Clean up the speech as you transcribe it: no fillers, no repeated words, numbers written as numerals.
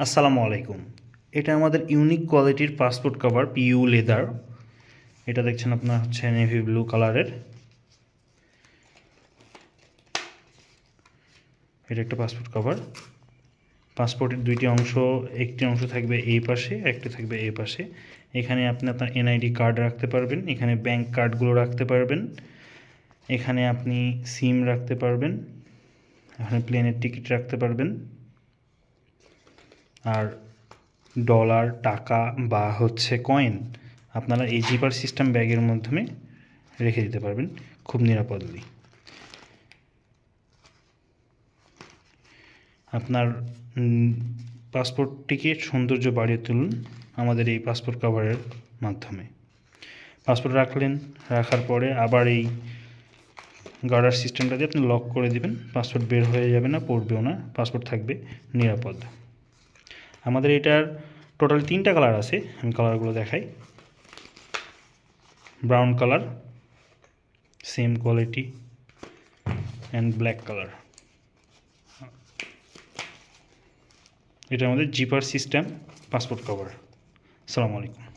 আসসালামু আলাইকুম। এটা আমাদের ইউনিক কোয়ালিটির পাসপোর্ট কভার পিইউ লেদার। এটা দেখছেন আপনার হচ্ছে নেভি ব্লু কালারের। এটা একটা পাসপোর্ট কভার। পাসপোর্টের দুইটি অংশ, একটি অংশ থাকবে এই পাশে, একটি থাকবে এই পাশে। এখানে আপনি আপনার এনআইডি কার্ড রাখতে পারবেন, এখানে ব্যাংক কার্ডগুলো রাখতে পারবেন, এখানে আপনি সিম রাখতে পারবেন, এখানে প্লেনের টিকিট রাখতে পারবেন, আর ডলার, টাকা বা হচ্ছে কয়েন আপনারা এই জিপার সিস্টেম ব্যাগের মাধ্যমে রেখে দিতে পারবেন খুব নিরাপদলি। আপনার পাসপোর্টটিকে সৌন্দর্য বাড়িয়ে তুলুন আমাদের এই পাসপোর্ট কভারের মাধ্যমে। পাসপোর্ট রাখার পরে আবার এই গার্ডার সিস্টেমটা দিয়ে আপনি লক করে দিবেন। পাসপোর্ট বের হয়ে যাবে না, পড়বেও না, পাসপোর্ট থাকবে নিরাপদ। আমাদের এটার টোটাল 3টা কালার আছে, আমি কালারগুলো দেখাই। Brown colour, same quality, and black colour. এটা আমাদের জিপার সিস্টেম পাসপোর্ট কভার। আসসালামু আলাইকুম।